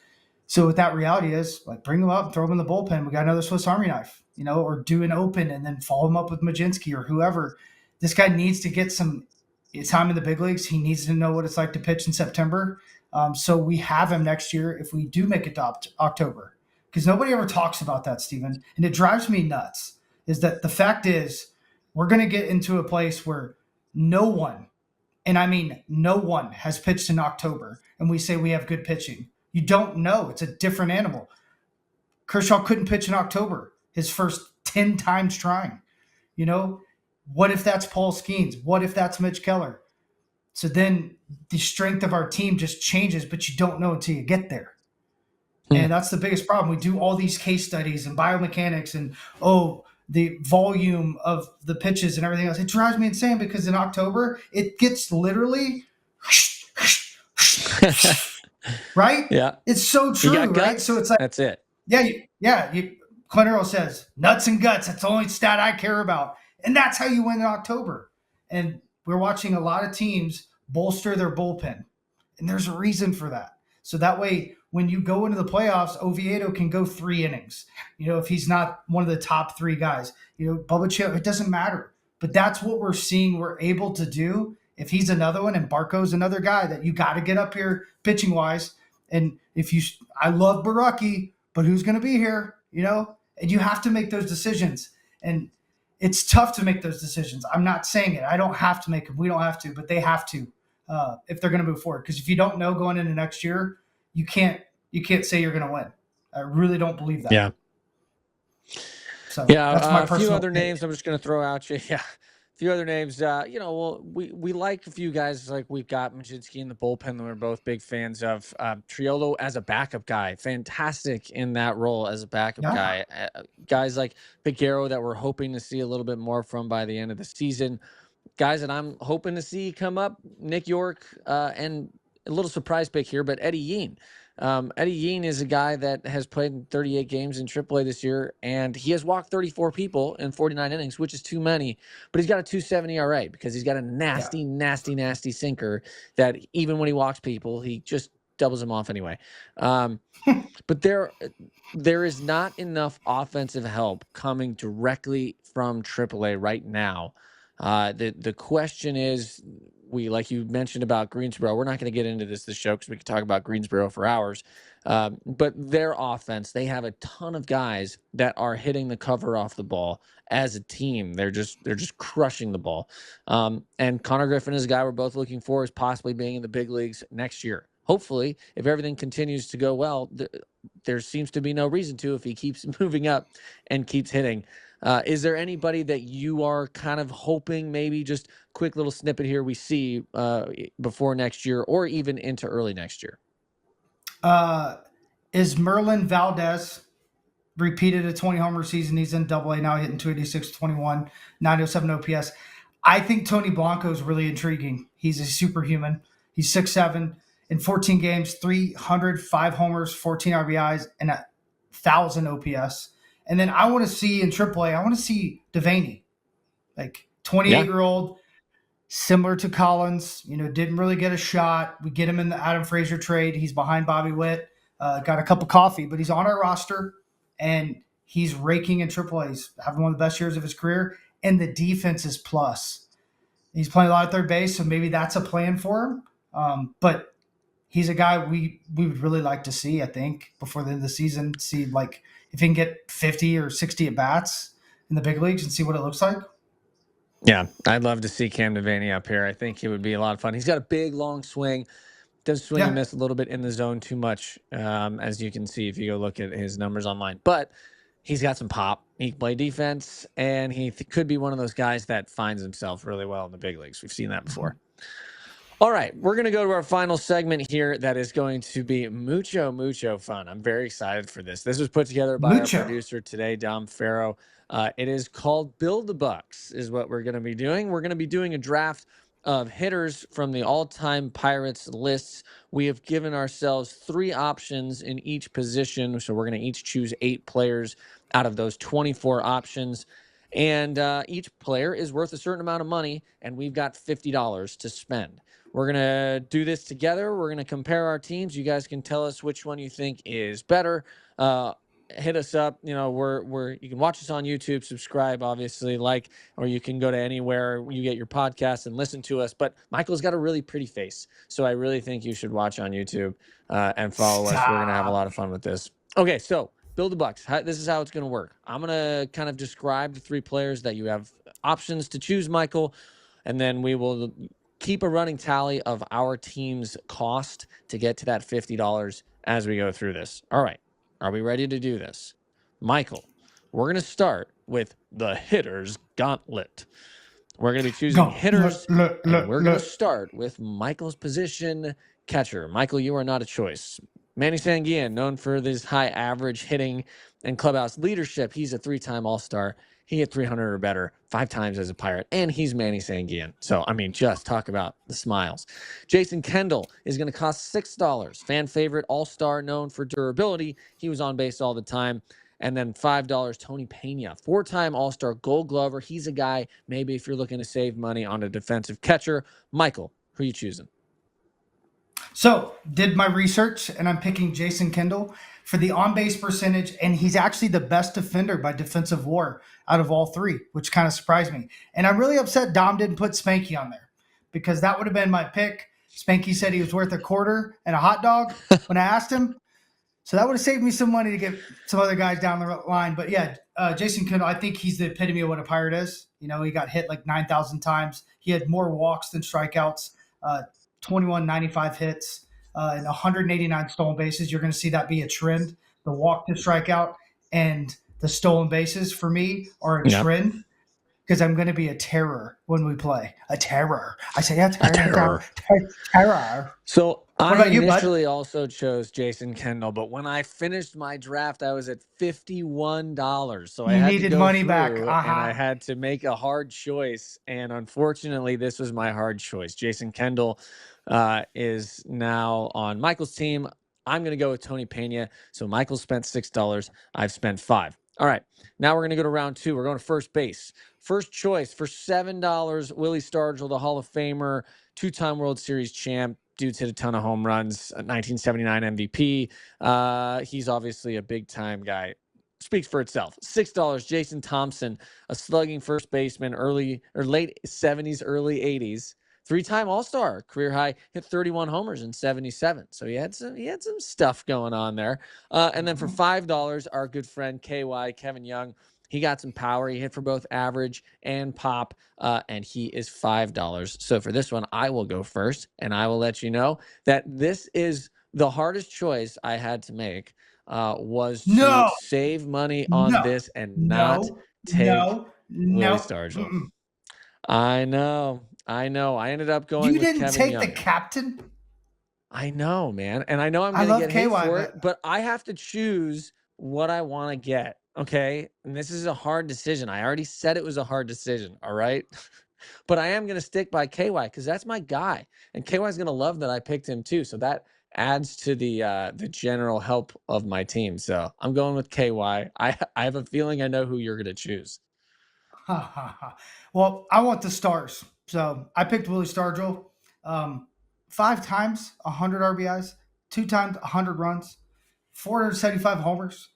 So what that reality is, like bring him up, throw him in the bullpen. We got another Swiss Army knife, or do an open and then follow him up with Majinski or whoever. This guy needs to get some time in the big leagues. He needs to know what it's like to pitch in September. So we have him next year if we do make it to October. Because nobody ever talks about that, Steven. And it drives me nuts, is that the fact is we're going to get into a place where no one, and I mean no one, has pitched in October, and we say we have good pitching. You don't know. It's a different animal. Kershaw couldn't pitch in October, his first 10 times trying. What if that's Paul Skenes? What if that's Mitch Keller? So then the strength of our team just changes, but you don't know until you get there. And that's the biggest problem. We do all these case studies and biomechanics and, the volume of the pitches and everything else. It drives me insane because in October, it gets literally right? Yeah. It's so true, right? So it's like, that's it. Yeah. Clint Earl says, nuts and guts. That's the only stat I care about. And that's how you win in October. And we're watching a lot of teams bolster their bullpen. And there's a reason for that. So that way, when you go into the playoffs, Oviedo can go 3 innings. If he's not one of the top 3 guys, Bubba Chandler, it doesn't matter. But that's what we're seeing we're able to do. If he's another one and Barco's another guy that you got to get up here pitching wise. And I love Baraki, but who's going to be here, And you have to make those decisions. And it's tough to make those decisions. I'm not saying it. I don't have to make them. We don't have to, but they have to if they're going to move forward. Because if you don't know going into next year, you can't say you're going to win. I really don't believe that. Yeah. So that's my a few other names I'm just going to throw out you. Yeah. A few other names. We like a few guys. Like we've got Majinski in the bullpen that we're both big fans of. Triolo as a backup guy, fantastic in that role as a backup guy. Guys like Figueroa that we're hoping to see a little bit more from by the end of the season. Guys that I'm hoping to see come up, Nick York, and a little surprise pick here, but Eddie Yean. Eddie Yean is a guy that has played in 38 games in AAA this year, and he has walked 34 people in 49 innings, which is too many. But he's got a 2.70 ERA because he's got a nasty sinker that even when he walks people, he just doubles them off anyway. But there is not enough offensive help coming directly from AAA right now. The question is, like you mentioned about Greensboro, we're not going to get into this show because we could talk about Greensboro for hours. But their offense, they have a ton of guys that are hitting the cover off the ball as a team. They're just crushing the ball. And Connor Griffin is a guy we're both looking for as possibly being in the big leagues next year. hopefully, if everything continues to go well, there seems to be no reason to if he keeps moving up and keeps hitting. Is there anybody that you are kind of hoping, maybe just quick little snippet here, we see before next year or even into early next year? Is Merlin Valdez repeated a 20 homer season? He's in Double A now, hitting 286, 21, 907 OPS. I think Tony Blanco is really intriguing. He's a superhuman. He's 6'7", in 14 games, 305 homers, 14 RBIs, and 1,000 OPS. And then I want to see in AAA, I want to see Devaney, like 28-year-old, similar to Collins. Didn't really get a shot. We get him in the Adam Frazier trade. He's behind Bobby Witt. Got a cup of coffee, but he's on our roster, and he's raking in AAA. He's having one of the best years of his career, and the defense is plus. He's playing a lot at third base, so maybe that's a plan for him. But he's a guy we would really like to see, I think, before the end of the season, see like if he can get 50 or 60 at-bats in the big leagues and see what it looks like. Yeah, I'd love to see Cam Devaney up here. I think it would be a lot of fun. He's got a big, long swing. Does swing and miss a little bit in the zone too much, as you can see if you go look at his numbers online. But he's got some pop. He can play defense, and he could be one of those guys that finds himself really well in the big leagues. We've seen that before. All right, we're going to go to our final segment here that is going to be mucho fun. I'm very excited for this. This was put together by our producer today, Dom Farrow. It is called Build-a-Bucs is what we're going to be doing. We're going to be doing a draft of hitters from the all-time Pirates lists. We have given ourselves 3 options in each position, so we're going to each choose 8 players out of those 24 options. And each player is worth a certain amount of money, and we've got $50 to spend. We're going to do this together. We're going to compare our teams. You guys can tell us which one you think is better. Hit us up. You can watch us on YouTube, subscribe, obviously, or you can go to anywhere you get your podcast and listen to us. But Michael's got a really pretty face, so I really think you should watch on YouTube and follow us. We're going to have a lot of fun with this. Okay, so Build-a-Bucs. This is how it's going to work. I'm going to kind of describe the 3 players that you have options to choose, Michael, and then we will keep a running tally of our team's cost to get to that $50 as we go through this. All right. Are we ready to do this? Michael, we're going to start with the hitter's gauntlet. We're going to be choosing hitters, and we're going to start with Michael's position, catcher. Michael, you are not a choice. Manny Sanguillen, known for this high average hitting and clubhouse leadership. He's a 3-time All-Star. He hit 300 or better 5 times as a Pirate, and he's Manny Sanguillen. So, I mean, just talk about the smiles. Jason Kendall is going to cost $6. Fan favorite, All-Star, known for durability. He was on base all the time. And then $5, Tony Pena, 4-time All-Star Gold Glover. He's a guy, maybe if you're looking to save money on a defensive catcher. Michael, who are you choosing? So, did my research, and I'm picking Jason Kendall for the on-base percentage, and he's actually the best defender by defensive WAR out of all 3, which kind of surprised me. And I'm really upset Dom didn't put Spanky on there, because that would have been my pick. Spanky said he was worth a quarter and a hot dog when I asked him. So that would have saved me some money to get some other guys down the line. But yeah, Jason Kendall, I think he's the epitome of what a Pirate is. He got hit like 9,000 times. He had more walks than strikeouts, 2195 hits, and 189 stolen bases. You're going to see that be a trend. The walk to strikeout and the stolen bases for me are a trend, because I'm going to be a terror when we play. A terror. I say a terror. Terror. So I initially also chose Jason Kendall, but when I finished my draft, I was at $51. So I had to go money back, and I had to make a hard choice. And unfortunately, this was my hard choice. Jason Kendall is now on Michael's team. I'm going to go with Tony Pena. So Michael spent $6. I've spent $5. All right. Now we're going to go to round 2. We're going to first base. First choice for $7, Willie Stargell, the Hall of Famer, 2-time World Series champ. Dude's hit a ton of home runs, 1979 MVP. He's obviously a big-time guy. Speaks for itself. $6, Jason Thompson, a slugging first baseman, late 70s, early 80s. 3-time All-Star, career high, hit 31 homers in 77. So he had some stuff going on there. And then for $5, our good friend KY, Kevin Young, He got some power. He hit for both average and pop, and he is $5. So for this one, I will go first, and I will let you know that this is the hardest choice I had to make, was to No, save money on no, this and not no, take no, Willie no. Stargell. Mm-mm. I know. I know. I ended up going You with didn't Kevin take the Young. captain. I know, man. And I know I'm I going to love get hate KY, for but it, but I have to choose what I want to get. Okay. And this is a hard decision. I already said it was a hard decision. All right. But I am going to stick by KY because that's my guy. And KY is going to love that I picked him too. So that adds to the general help of my team. So I'm going with KY. I have a feeling I know who you're going to choose. ha ha ha. Well, I want the stars, so I picked Willie Stargell. 5 times 100 RBIs, 2 times 100 runs, 475 homers,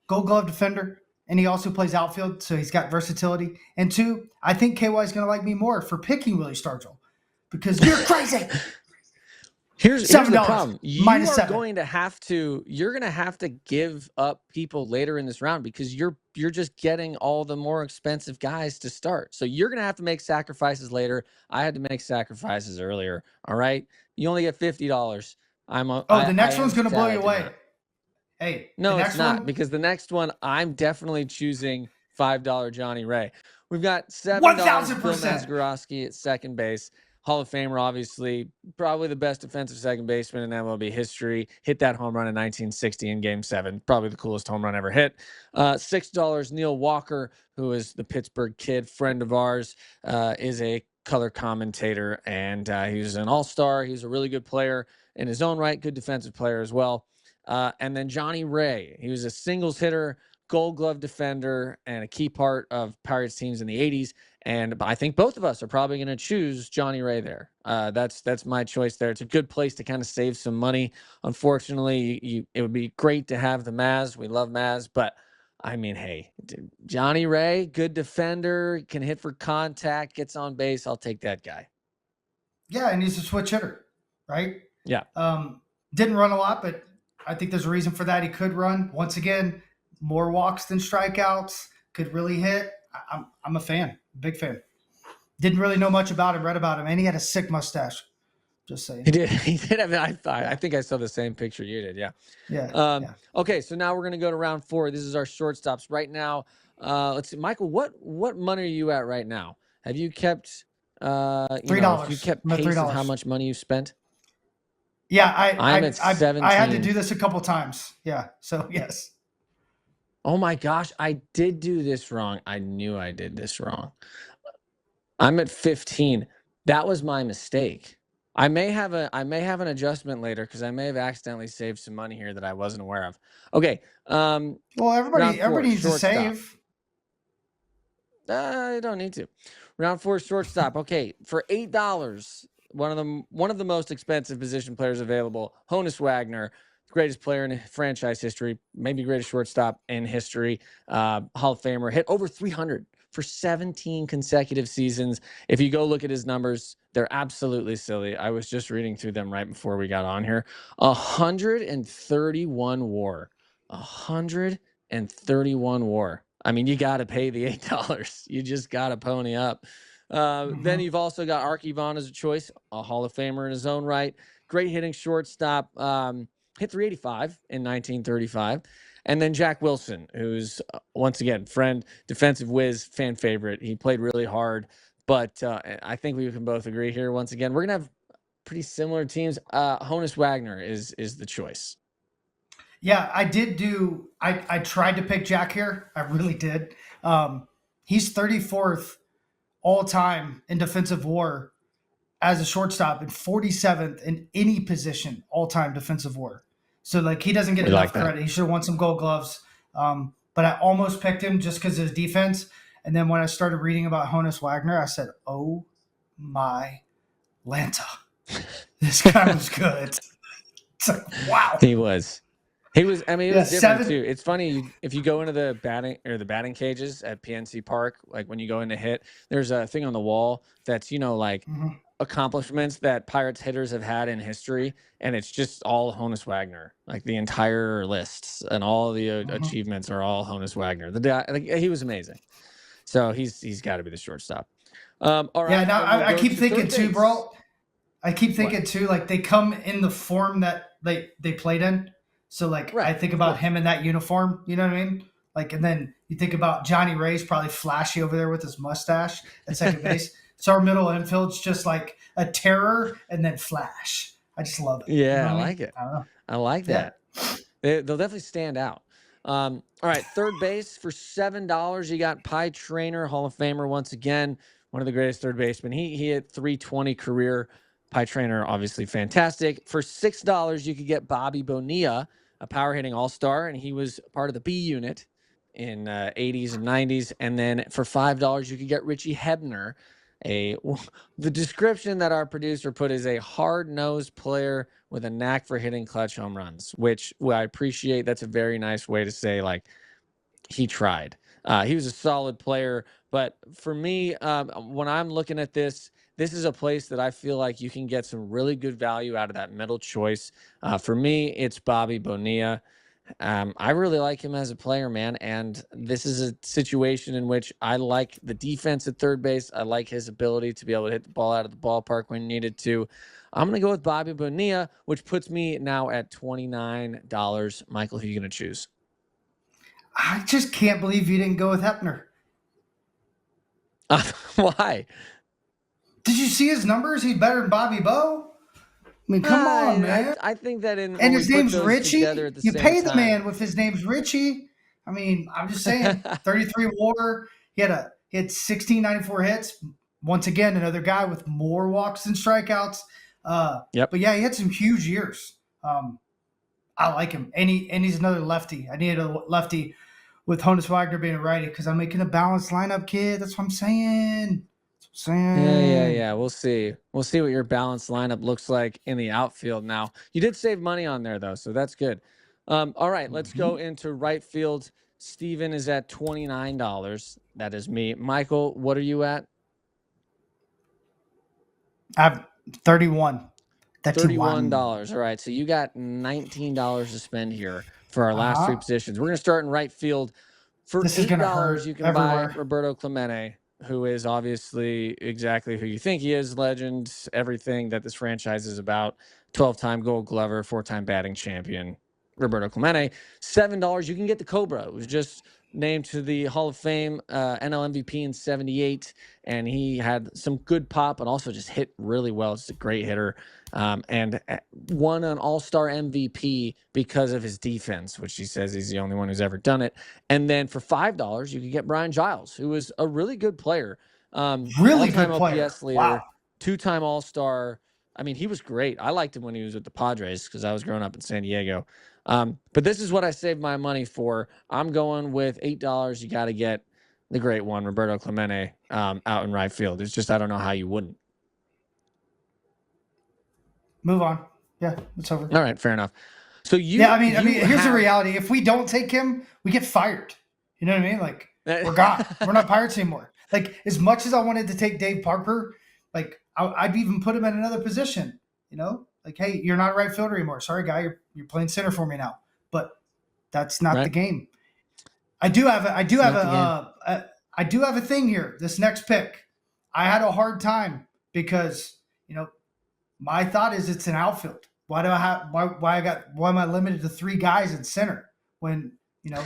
Gold Glove defender, and he also plays outfield, so he's got versatility. And 2, I think KY is going to like me more for picking Willie Stargell because you're crazy. Here's the $7 problem. minus 7. You're gonna have to give up people later in this round because you're just getting all the more expensive guys to start. So you're gonna have to make sacrifices later. I had to make sacrifices earlier. All right. You only get $50. The I next am one's going to blow sad you I did away. not. Hey, the No, it's next not, one, because the next one I'm definitely choosing $5 Johnny Ray. We've got $7 Bill 1,000%. Mazeroski at second base. Hall of Famer, obviously, probably the best defensive second baseman in MLB history. Hit that home run in 1960 in Game 7. Probably the coolest home run ever hit. $6 Neil Walker, who is the Pittsburgh kid, friend of ours, is a color commentator, and he's an all-star. He's a really good player in his own right, good defensive player as well. And then Johnny Ray. He was a singles hitter, Gold Glove defender, and a key part of Pirates teams in the 80s. And I think both of us are probably going to choose Johnny Ray there. That's my choice there. It's a good place to kind of save some money. Unfortunately, it would be great to have the Maz. We love Maz, but I mean, hey, Johnny Ray, good defender, can hit for contact, gets on base. I'll take that guy. Yeah, and he's a switch hitter, right? Yeah. Didn't run a lot, but I think there's a reason for that. He could run. Once again, more walks than strikeouts. Could really hit. I'm a fan, big fan. Didn't really know much about him. Read about him, and he had a sick mustache. Just saying. He did. He did have. I think I saw the same picture you did. Yeah. Yeah. Okay, so now we're gonna go to round 4. This is our shortstops right now. Let's see, Michael. What money are you at right now? Have you kept $3. Have you kept I'm at pace of how $3. much money you spent? Yeah, I'm at 17. I had to do this a couple times. Yeah. So yes. Oh my gosh, I did do this wrong. I knew I did this wrong. I'm at 15. That was my mistake. I may have an adjustment later because I may have accidentally saved some money here that I wasn't aware of. Okay. Well, round 4, everybody needs to shortstop. save. I don't need to. Round 4, shortstop. Okay, for $8, one of the most expensive position players available, Honus Wagner, greatest player in franchise history, maybe greatest shortstop in history, Hall of Famer, hit over 300 for 17 consecutive seasons. If you go look at his numbers, they're absolutely silly. I was just reading through them right before we got on here. 131 WAR. 131 WAR. I mean, you got to pay the $8. You just got to pony up. Then you've also got Arky Vaughn as a choice, a Hall of Famer in his own right. Great hitting shortstop. Hit 385 in 1935. And then Jack Wilson, who's, once again, friend, defensive whiz, fan favorite. He played really hard. But I think we can both agree here, once again, we're going to have pretty similar teams. Honus Wagner is the choice. Yeah, I did do. I tried to pick Jack here. I really did. He's 34th all time in defensive WAR as a shortstop and 47th in any position all time defensive WAR. So like he doesn't get enough credit. He should have won some Gold Gloves. But I almost picked him just because of his defense. And then when I started reading about Honus Wagner, I said, "Oh my Lanta, this guy was good." It's like, wow. He was. I mean, it was different too. It's funny if you go into the batting cages at PNC Park, like when you go in to hit, there's a thing on the wall that's accomplishments that Pirates hitters have had in history, and it's just all Honus Wagner. Like the entire lists and all the achievements are all Honus Wagner. The guy, like, he was amazing. So he's got to be the shortstop. All right. Yeah, now I keep thinking too, bro. I keep thinking too, like they come in the form that they played in. So like I think about him in that uniform, you know what I mean? Like, and then you think about Johnny Ray's probably flashy over there with his mustache at second base. So our middle infield's just like a terror and then flash. I just love it. Yeah, you know I what like it. I don't know. I like that. They'll definitely stand out. All right, third base for $7. You got Pie Trainer, Hall of Famer once again, one of the greatest third basemen. He hit 320 career. Pie Trainer, obviously fantastic. For $6, you could get Bobby Bonilla, a power hitting all-star, and he was part of the B unit in 80s and 90s. And then for $5, you could get Richie Hebner, the description that our producer put is a hard-nosed player with a knack for hitting clutch home runs, which I appreciate. That's a very nice way to say, like, he tried. He was a solid player. But for me, when I'm looking at this is a place that I feel like you can get some really good value out of that middle choice. For me, it's Bobby Bonilla. I really like him as a player, man. And this is a situation in which I like the defense at third base. I like his ability to be able to hit the ball out of the ballpark when needed to. I'm going to go with Bobby Bonilla, which puts me now at $29. Michael, who are you going to choose? I just can't believe you didn't go with Hebner. Why? Did you see his numbers? He's better than Bobby Bo. I mean, come on, man. I think that and his name's Richie. You pay the man with his name's Richie. I mean, I'm just saying, 33 WAR. He had 1694 hits. Once again, another guy with more walks than strikeouts. But yeah, he had some huge years. I like him, and he's another lefty. I needed a lefty with Honus Wagner being a righty because I'm making a balanced lineup, kid. That's what I'm saying. Yeah. We'll see. We'll see what your balanced lineup looks like in the outfield now. You did save money on there, though, so that's good. All right, let's go into right field. Steven is at $29. That is me. Michael, what are you at? I have 31. That's $31. All right, so you got $19 to spend here for our last three positions. We're going to start in right field. For $8, you can buy Roberto Clemente, who is obviously exactly who you think he is, legend, everything that this franchise is about. 12-time Gold Glover, 4-time batting champion, Roberto Clemente. $7, you can get the Cobra. It was just named to the Hall of Fame, NL MVP in 78, and he had some good pop, but also just hit really well. It's a great hitter, and won an All-Star MVP because of his defense, which he says he's the only one who's ever done it. And then for $5, you can get Brian Giles, who was a really good player, really good player, OPS leader, 2-time All-Star. I mean, he was great. I liked him when he was with the Padres because I was growing up in San Diego. But this is what I saved my money for. I'm going with $8. You got to get the great one, Roberto Clemente, out in right field. It's just I don't know how you wouldn't. Move on. Yeah, it's over. All right, fair enough. So I mean, here's the reality. If we don't take him, we get fired. You know what I mean? Like, we're gone. We're not Pirates anymore. Like, as much as I wanted to take Dave Parker, like, I'd even put him in another position, you know? Like, hey, you're not a right fielder anymore. Sorry, guy, you're playing center for me now. But that's not the game. I do have a thing here. This next pick, I had a hard time because, you know, my thought is it's an outfield. Why am I limited to 3 guys in center when, you know,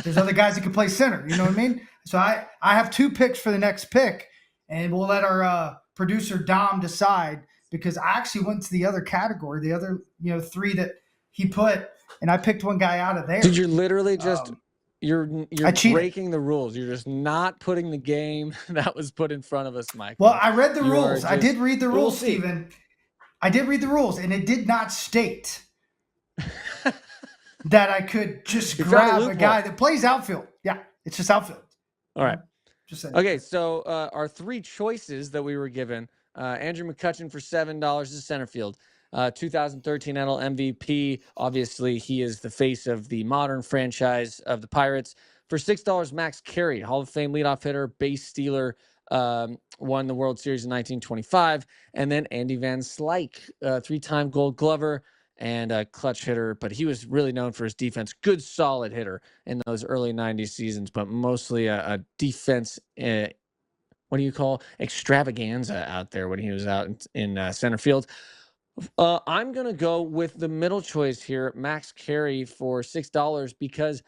there's other guys that can play center? You know what I mean? So I have 2 picks for the next pick, and we'll let our producer Dom decide, because I actually went to the other category, the other, 3 that he put, and I picked one guy out of there. Did you literally just you're breaking the rules? You're just not putting the game that was put in front of us, Mike. Well, I read the rules. I did read the rules, Steven. I did read the rules, and it did not state that I could just grab a guy that plays outfield. Yeah, it's just outfield. All right. Okay, so our 3 choices that we were given, Andrew McCutchen for $7 is center field. 2013 NL MVP. Obviously, he is the face of the modern franchise of the Pirates. For $6, Max Carey, Hall of Fame leadoff hitter, base stealer, won the World Series in 1925. And then Andy Van Slyke, 3-time Gold Glover and a clutch hitter, but he was really known for his defense. Good, solid hitter in those early 90s seasons, but mostly a defense, what do you call extravaganza out there when he was out in center field. I'm going to go with the middle choice here, Max Carey, for $6 because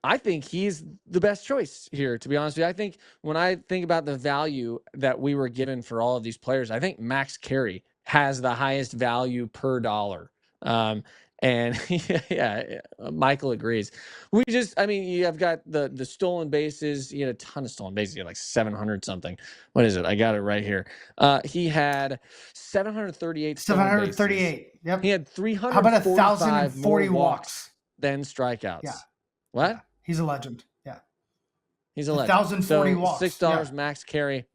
I think he's the best choice here, to be honest with you. I think when I think about the value that we were given for all of these players, I think Max Carey has the highest value per dollar. And yeah, Michael agrees. I mean, you have got the stolen bases. He had a ton of stolen bases. He had like 700 something. What is it? I got it right here. He had 738 stolen bases. 738. Yep. He had 345 How about 1,040 walks than strikeouts. Yeah. What? Yeah. He's a legend. Yeah. He's a legend. 1,040 walks. $6 Max Carey.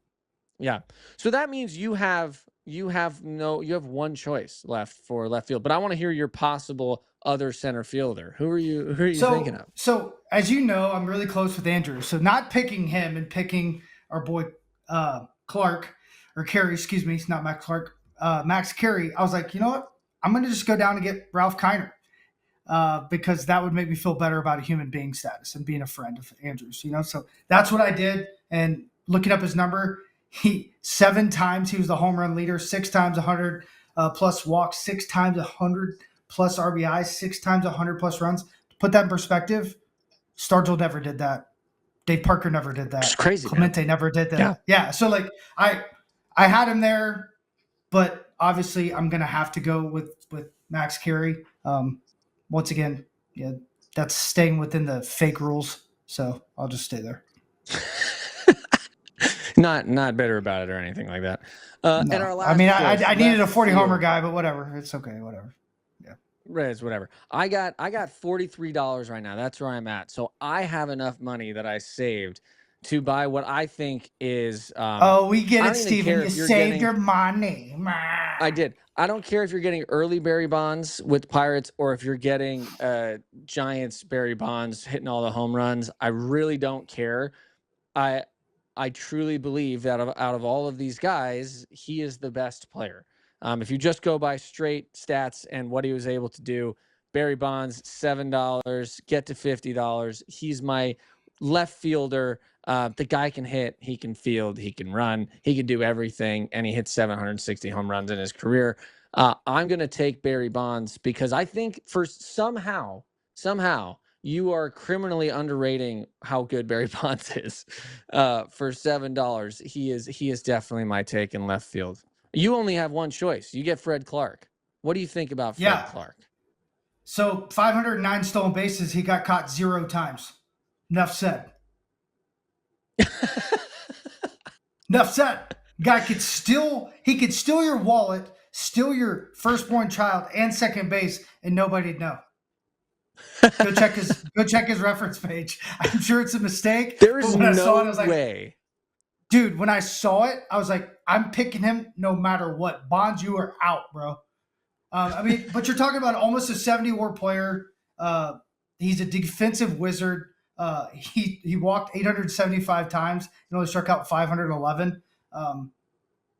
Yeah. So that means you have one choice left for left field. But I want to hear your possible other center fielder. Who are you thinking of? So as you know, I'm really close with Andrew. So not picking him and picking our boy Clark or Carey, excuse me, it's not Max Clark, Max Carey. I was like, you know what? I'm going to just go down and get Ralph Kiner. Because that would make me feel better about a human being status and being a friend of Andrew's, So that's what I did. And looking up his number, 7 times he was the home run leader, 6 times 100 plus walks, 6 times 100 plus RBIs, 6 times 100 plus runs. To put that in perspective, Stargell never did that. Dave Parker never did that. It's crazy. Clemente never did that. Yeah. So like I had him there, but obviously I'm gonna have to go with Max Carey. Once again, yeah, that's staying within the fake rules, so I'll just stay there. Not bitter about it or anything like that. No. And our last I mean, choice, I needed a 40 homer guy, but whatever, it's okay, whatever. Yeah, Reds, whatever. I got $43 right now. That's where I'm at. So I have enough money that I saved to buy what I think is. We get it, Steven. You saved your money. I did. I don't care if you're getting early Barry Bonds with Pirates or if you're getting Giants Barry Bonds hitting all the home runs. I really don't care. I truly believe that out of all of these guys, he is the best player. If you just go by straight stats and what he was able to do, Barry Bonds, $7, get to $50. He's my left fielder. The guy can hit, he can field, he can run, he can do everything, and he hit 760 home runs in his career. I'm going to take Barry Bonds because I think for somehow you are criminally underrating how good Barry Bonds is. For $7, he is definitely my take in left field. You only have one choice. You get Fred Clark. What do you think about Fred Clark? So 509 stolen bases, he got caught 0 times. Enough said. Enough said. Guy could steal your wallet, steal your firstborn child and second base, and nobody'd know. Go check his reference page. I'm sure it's a mistake. There is no way. Dude, when I saw it, I was like, I'm picking him no matter what. Bonds, you are out, bro. I mean, but you're talking about almost a 70-WAR player. He's a defensive wizard. He walked 875 times and only struck out 511.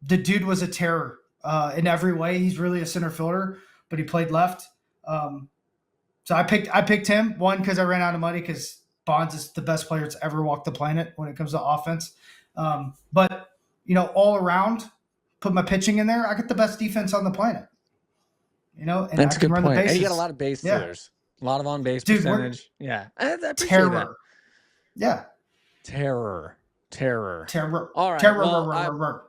The dude was a terror in every way. He's really a center fielder, but he played left. So I picked him, one, because I ran out of money because Bonds is the best player that's ever walked the planet when it comes to offense. But, all around, put my pitching in there, I get the best defense on the planet. And that's I can run the bases. And you got a lot of base stealers. A lot of on-base percentage. Yeah. I appreciate terror. That. Yeah. Terror. All right. Well,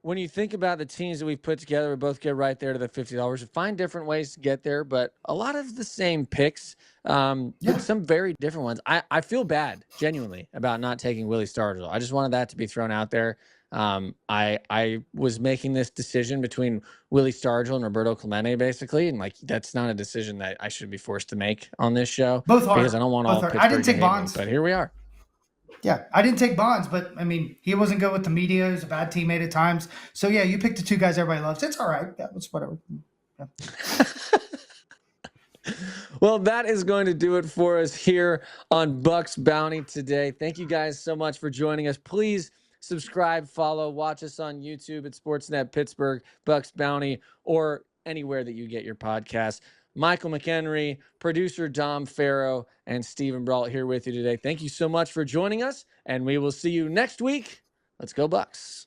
when you think about the teams that we've put together, we both get right there to the $50. We find different ways to get there, but a lot of the same picks, but some very different ones. I feel bad, genuinely, about not taking Willie Stargell. I just wanted that to be thrown out there. I was making this decision between Willie Stargell and Roberto Clemente, basically, and that's not a decision that I should be forced to make on this show. Both hard. Because I don't want all Pittsburgh I didn't take Bonds, but here we are. Yeah, I didn't take Bonds, but I mean, he wasn't good with the media. He was a bad teammate at times. So yeah, you picked the 2 guys everybody loves. It's all right. Yeah, it's whatever. Yeah. Well, that is going to do it for us here on Bucs Bounty today. Thank you guys so much for joining us. Please subscribe, follow, watch us on YouTube at Sportsnet Pittsburgh, Bucs Bounty, or anywhere that you get your podcasts. Michael McKenry, producer Dom Farrow, and Stephen Brault here with you today. Thank you so much for joining us, and we will see you next week. Let's go Bucs.